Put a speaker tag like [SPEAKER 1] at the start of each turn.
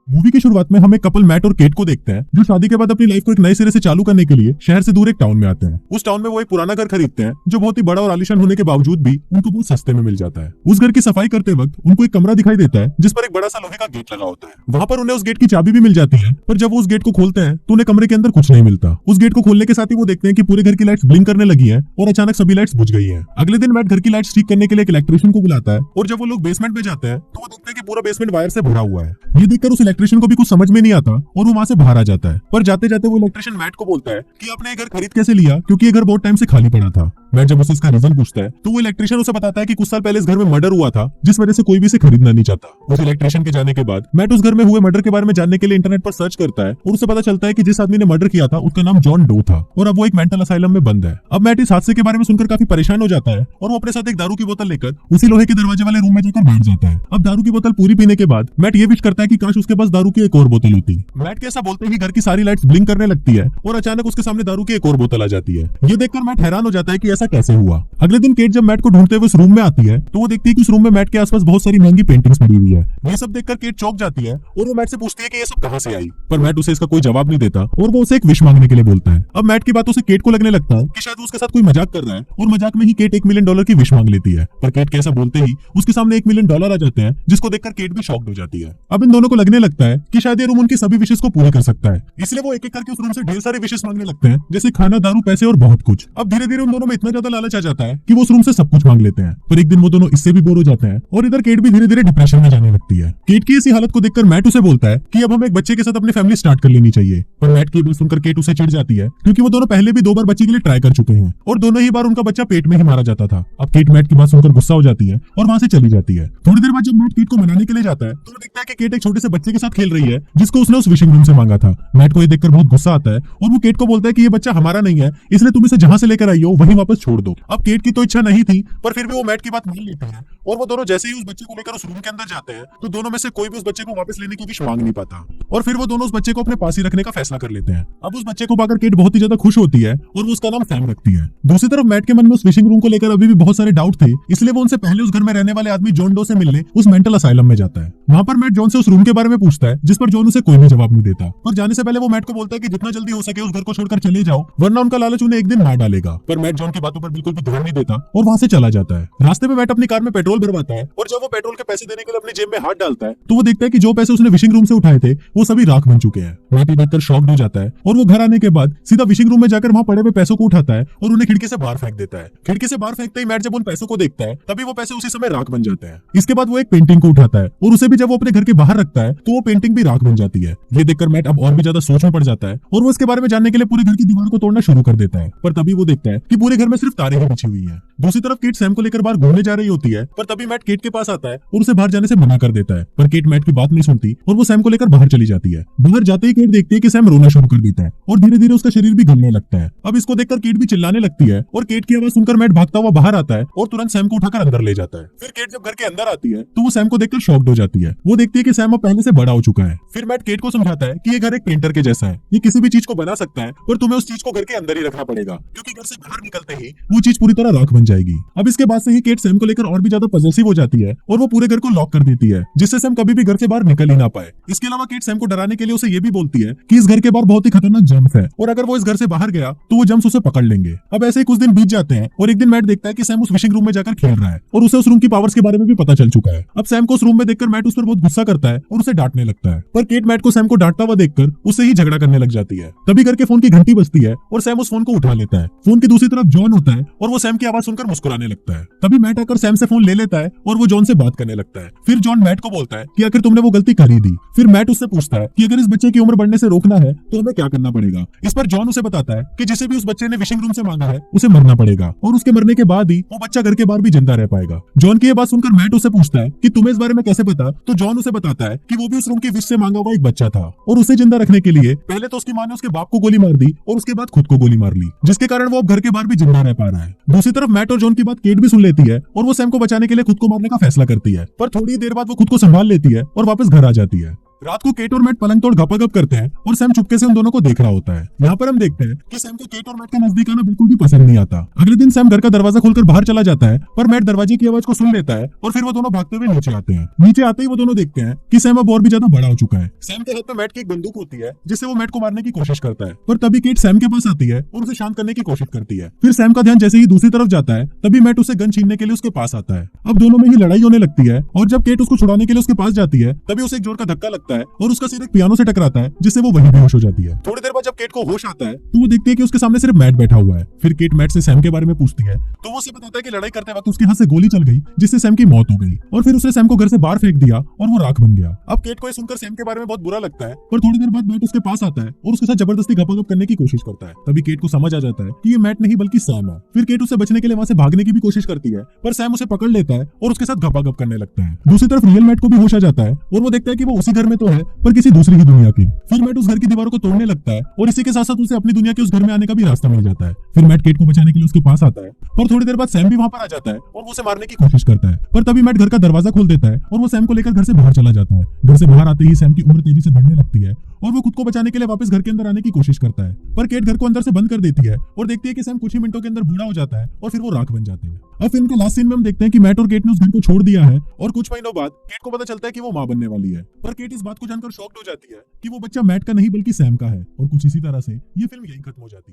[SPEAKER 1] Movie की शुरुआत में हम एक कपल मैट और केट को देखते हैं जो शादी के बाद अपनी लाइफ को एक नए सिरे से चालू करने के लिए शहर से दूर एक टाउन में आते हैं। उस टाउन में वो एक पुराना घर खरीदते हैं जो बहुत ही बड़ा और आलीशान होने के बावजूद भी उनको बहुत सस्ते में मिल जाता है। उस घर की सफाई करते वक्त उनको एक कमरा दिखाई देता है जिस पर एक बड़ा सा लोहे का गेट लगा होता है। वहाँ पर उन्हें उस गेट की चाबी भी मिल जाती है, पर जब वो उस गेट को खोलते हैं तो उन्हें कमरे के अंदर कुछ नहीं मिलता। उस गेट को खोलने के साथ ही वो देखते हैं कि पूरे घर की लाइट्स ब्लिंक करने लगी है और अचानक सभी लाइट्स बुझ गई है। अगले दिन मैट घर की लाइट्स ठीक करने के लिए एक इलेक्ट्रिशियन को बुलाता है और जब वो लोग बेसमेंट में जाते हैं तो वो देखते हैं कि पूरा बेसमेंट वायर से भरा हुआ है। ये देखकर उस इलेक्ट्रिशियन को भी कुछ समझ में नहीं आता और वो वहां से बाहर आ जाता है। पर जाते जाते वो इलेक्ट्रिशियन मैट को बोलता है कि आपने ये घर खरीद कैसे लिया, क्योंकि ये घर बहुत टाइम से खाली पड़ा था। मैट जब उसे इसका रीजन पूछता है तो वो इलेक्ट्रिशियन उसे बताता है कि कुछ साल पहले इस घर में मर्डर हुआ था, जिस वजह से कोई भी इसे खरीदना नहीं चाहता। उस इलेक्ट्रिशियन के जाने के बाद मैट उस घर में हुए मर्डर के बारे में जानने के लिए इंटरनेट पर सर्च करता है और उसे पता चलता है कि जिस आदमी ने मर्डर किया था उसका नाम जॉन डो था और अब वो एक मेंटल असाइलम में बंद है। अब मैट इस हादसे के बारे में सुनकर काफी परेशान हो जाता है और वो अपने साथ एक दारू की बोतल लेकर उसी लोहे के दरवाजे वाले रूम में जाकर बैठ जाता है। अब दारू की बोतल पूरी पीने के बाद मैट ये विश करता है कि काश उसके पास दारू की एक और बोतल होती। मैट के ऐसा बोलते ही घर की सारी लाइट्स ब्लिंक करने लगती है और अचानक उसके सामने दारू की एक और बोतल आ जाती है। ये देखकर मैट हैरान हो जाता है कि ऐसा कैसे हुआ। अगले दिन केट जब मैट को ढूंढते हुए उस रूम में आती है तो वो देखती है कि उस रूम में मैट के आसपास बहुत सारी महंगी पेंटिंग्स पड़ी हुई है। ये सब देखकर केट चौंक जाती है और वो मैट से पूछती है कि ये सब कहां से आई, पर मैट उसे इसका कोई जवाब नहीं देता और वो उसे एक विश मांगने के लिए बोलता है। अब मैट की बातों से केट को लगने लगता है कि शायद वो उसके साथ कोई मजाक कर रहा है और मजाक में ही केट $1 मिलियन की विश मांग लेती है। पर केट के ऐसा बोलते ही उसके सामने $1 मिलियन आ जाते हैं, जिसको देखकर केट भी शॉक्ड हो जाती है। अब इन दोनों को लगने लगता है कि शायद ये रूम उनकी सभी विशेष को पूरी कर सकता है, इसलिए वो एक एक करके उस रूम से ढेर सारे विशेष मांगने लगते हैं, जैसे खाना, दारू, पैसे और बहुत कुछ। अब धीरे धीरे उन दोनों में इतना ज्यादा लालच आ जाता है कि वो उस रूम से सब कुछ मांग लेते हैं। पर एक दिन वो दोनों इससे भी बोर हो जाते हैं और इधर केट भी धीरे धीरे डिप्रेशन में जाने लगती है। केट की ऐसी हालत को देखकर मैट उसे बोलता है कि अब हमें एक बच्चे के साथ अपनी फैमिली स्टार्ट कर लेनी चाहिए। पर मैट की बात सुनकर केट उसे चिढ़ जाती है, क्योंकि वो दोनों पहले भी 2 बार बच्चे के लिए ट्राई कर चुके हैं और दोनों ही बार उनका बच्चा पेट में ही मारा जाता था। अब केट मैट की बात सुनकर गुस्सा हो जाती है और वहां से चली जाती है। थोड़ी देर बाद जब मैट केट को मनाने के लिए जाता है तो वो देखता है कि केट एक छोटे से बच्चे के साथ खेल रही है जिसको उसने उस विशिंग रूम से मांगा था। मैट को ये देखकर बहुत गुस्सा आता है और वो केट को बोलता है कि ये बच्चा हमारा नहीं है, इसलिए तुम इसे जहां से लेकर आई हो वहीं वापस छोड़ दो। अब केट की तो इच्छा नहीं थी, पर फिर भी वो मैट की बात मान लेती है और वो दोनों जैसे ही उस बच्चे को लेकर उस रूम के अंदर जाते हैं तो दोनों में से कोई भी उस बच्चे को वापस लेने की विश मांग नहीं पाता और फिर वो दोनों उस बच्चे को अपने पास ही रखने का फैसला कर लेते हैं। अब उस बच्चे को पाकर केट बहुत ही ज्यादा खुश होती है और वो उसका नाम सैम रखती है। दूसरी तरफ मैट के मन में उस विशिंग रूम को लेकर अभी भी बहुत सारे डाउट थे, इसलिए वो उनसे पहले उस घर में रहने वाले आदमी जॉन डो से मिलने उस मेंटल असाइलम में जाता है। वहां पर मैट जॉन से उस रूम के बारे में पूछता है, जिस पर जॉन उसे कोई भी जवाब नहीं देता और जाने से पहले वो मैट को बोलता है कि जितना जल्दी हो सके उस घर को छोड़कर चले जाओ, वरना उनका लालच उन्हें एक दिन मार डालेगा। पर मैट जॉन की बातों पर बिल्कुल भी ध्यान नहीं देता और वहां से चला जाता है। रास्ते में मैट अपनी कार में पेट्रोल भरवाता है और जब वो पेट्रोल के पैसे देने के लिए अपनी जेब में हाथ डालता है तो वो देखता है कि जो पैसे उसने विशिंग रूम से उठाए थे वो सभी राख बन चुके हैं। मैट ये देखकर शॉक्ड हो जाता है और वो घर आने के बाद सीधा विशिंग रूम में जाकर वहां पड़े हुए पैसों को उठाता है और उन्हें खिड़की से बाहर फेंक देता है। खिड़की से बाहर फेंकते ही मैट जब उन पैसों को देखता है तभी वो पैसे उसी समय राख बन जाते हैं। इसके बाद वो एक पेंटिंग को उठाता है और उसे भी जब वो अपने घर के बाहर रखता है तो वो पेंटिंग भी राख बन जाती है। ये देखकर मैट अब और भी ज्यादा सोच में पड़ जाता है और वो इसके बारे में जानने के लिए पूरे घर की दीवार को तोड़ना शुरू कर देता है। पर तभी वो देखता है कि पूरे घर में सिर्फ तारे ही बिछी हुई है। दूसरी तरफ केट सैम को लेकर बाहर घूमने जा रही होती है, पर तभी मैट केट के पास आता है और उसे बाहर जाने से मना कर देता है। पर केट मैट की बात नहीं सुनती और वो सैम को लेकर बाहर चली जाती है। बाहर जाते ही केट देखती है कि सैम रोना शुरू कर देता है और धीरे धीरे उसका शरीर भी गलने लगता है। अब इसको देखकर केट भी चिल्लाने लगती है और केट की आवाज सुनकर मैट भागता हुआ बाहर आता है और तुरंत सैम को उठाकर अंदर ले जाता है। फिर केट जब घर के अंदर आती है तो वो सैम को देखकर शॉक्ड हो जाती है। वो देखती है कि सैम अब पहले से बड़ा हो चुका है। फिर मैट केट को समझाता है कि ये घर एक पेंटर के जैसा है, ये किसी भी चीज को बना सकता है पर तुम्हें उस चीज को घर के अंदर ही रखना पड़ेगा, क्योंकि घर से बाहर निकलते ही वो चीज पूरी तरह राख बन जाएगी। अब इसके बाद से ही केट सैम को लेकर और भी ज्यादा पॉसेसिव हो जाती है और वो पूरे घर को लॉक कर देती है, जिससे सैम कभी भी घर से बाहर निकल ही ना पाए। इसके अलावा केट सैम को डराने के लिए उसे ये भी बोलती है कि इस घर के बाहर बहुत ही खतरनाक जम्स है और अगर वो इस घर से बाहर गया तो वो जम्स उसे पकड़ लेंगे। अब ऐसे ही कुछ दिन बीत जाते हैं और एक दिन मैट देखता है कि सैम उस विशिंग रूम में जाकर खेल रहा है और उसे उस रूम की पावर्स के बारे में भी पता चल चुका है। अब सैम को उस रूम में देखकर मैट उस पर बहुत गुस्सा करता है और उसे डांटने लगता है, पर केट मैट को सैम को डांटता हुआ देखकर उससे ही झगड़ा करने लग जाती है। तभी घर के फोन की घंटी बजती है और सैम उस फोन को उठा लेता है। फोन की दूसरी तरफ जॉन होता है और वो सैम की आवाज सुनकर मुस्कुराने लगता है। तभी मैट आकर सैम से फोन ले लेता है और वो जॉन से बात करने लगता है। फिर जॉन मैट को बोलता है कि आखिर तुमने वो गलती कर ही दी। फिर मैट उससे पूछता है कि अगर इस बच्चे की उम्र बढ़ने से रोकना है तो हमें क्या करना पड़ेगा। इस पर जॉन उसे बताता है कि जिसे भी उस बच्चे ने विशिंग रूम से मांगा है उसे मरना पड़ेगा और उसके मरने के बाद ही वो बच्चा घर के बाहर भी जिंदा रह पाएगा। जॉन की ये बात सुनकर मैट उसे पूछता है कि तुम्हें इस बारे में कैसे पता। तो जॉन उसे बताता है कि वो भी उस रूम की विश से मांगा हुआ एक बच्चा था और उसे जिंदा रखने के लिए पहले तो उसकी माँ ने उसके बाप को गोली मार दी और उसके बाद खुद को गोली मार ली, जिसके कारण वो अब घर के बाहर भी जिंदा रह पा रहा है। दूसरी तरफ मैट और जॉन की बात केट भी सुन लेती है और वो सैम को बचाने के लिए खुद को मारने का फैसला करती है, पर थोड़ी देर बाद वो खुद को संभाल लेती है और वापस घर आ जाती है। रात को केट और मैट पलंग तोड़ गपागप करते हैं और सैम चुपके से उन दोनों को देख रहा होता है। यहाँ पर हम देखते हैं कि सैम को केट और मैट के नजदीक आना बिल्कुल भी पसंद नहीं आता। अगले दिन सैम घर का दरवाजा खोलकर बाहर चला जाता है, पर मैट दरवाजे की आवाज को सुन लेता है और फिर वो दोनों भागते हुए नीचे आते हैं। नीचे आते ही वो दोनों देखते हैं कि सैम अब और भी ज्यादा बड़ा हो चुका है। सैम के हाथ में मैट की एक बंदूक होती है जिससे वो मैट को मारने की कोशिश करता है, पर तभी केट सैम के पास आती है और उसे शांत करने की कोशिश करती है। फिर सैम का ध्यान जैसे ही दूसरी तरफ जाता है तभी मैट उसे गन छीनने के लिए उसके पास आता है। अब दोनों में ही लड़ाई होने लगती है और जब केट उसको छुड़ाने के लिए उसके पास जाती है तभी उसे एक जोर का धक्का लगता है और उसका सिर एक पियानो से टकराता है जिससे वो वहीं बेहोश हो जाती है। थोड़ी देर बाद जब केट को होश आता है तो वो देखती है कि उसके सामने सिर्फ मैट बैठा हुआ है। फिर केट मैट से सैम के बारे में पूछती है तो वो उसे बताता है कि लड़ाई करते वक्त उसके हाथ से गोली चल गई जिससे सैम की मौत हो गई और फिर उसने सैम को घर से बाहर फेंक दिया और वो राख बन गया। अब केट को ये सुनकर सैम के बारे में बहुत बुरा लगता है, पर थोड़ी देर बाद मैट उसके पास आता है और उसके साथ जबरदस्ती गपागप करने की कोशिश करता है। तभी केट को समझ आ जाता है कि ये मैट नहीं बल्कि सैम है। फिर केट उससे बचने के लिए वहां से भागने की भी कोशिश करती है, पर सैम उसे पकड़ लेता है और उसके साथ गपागप करने लगता है। दूसरी तरफ रियल मैट को भी होश आ जाता है और वो देखता है कि वो उसी घर में तो है पर किसी दूसरी ही दुनिया की। फिर मैट उस घर की दीवारों को तोड़ने लगता है और इसी के साथ साथ उसे अपनी दुनिया के उस घर में आने का भी रास्ता मिल जाता है। फिर मैट केट को बचाने के लिए उसके पास आता है, पर थोड़ी देर बाद सैम भी वहां पर आ जाता है और वो उसे मारने की कोशिश करता है, पर तभी मैट घर का दरवाजा खोल देता है और वो सैम को लेकर घर से बाहर चला जाता है। घर से बाहर आते ही सैम की उम्र तेजी से बढ़ने लगती है और वो खुद को बचाने के लिए वापस घर के अंदर आने की कोशिश करता है, पर केट घर को अंदर से बंद कर देती है और देखती है कि सैम कुछ ही मिनटों के अंदर बूढ़ा हो जाता है और फिर वो राख बन जाते हैं। अब फिल्म के लास्ट सीन में हम देखते हैं कि मैट और केट ने उस घर को छोड़ दिया है और कुछ महीनों बाद केट को पता चलता है कि वो मां बनने वाली है, पर केट इस बात को जानकर शॉक्ड हो जाती है कि वो बच्चा मैट का नहीं बल्कि सैम का है और कुछ इसी तरह से ये फिल्म यही खत्म हो जाती है।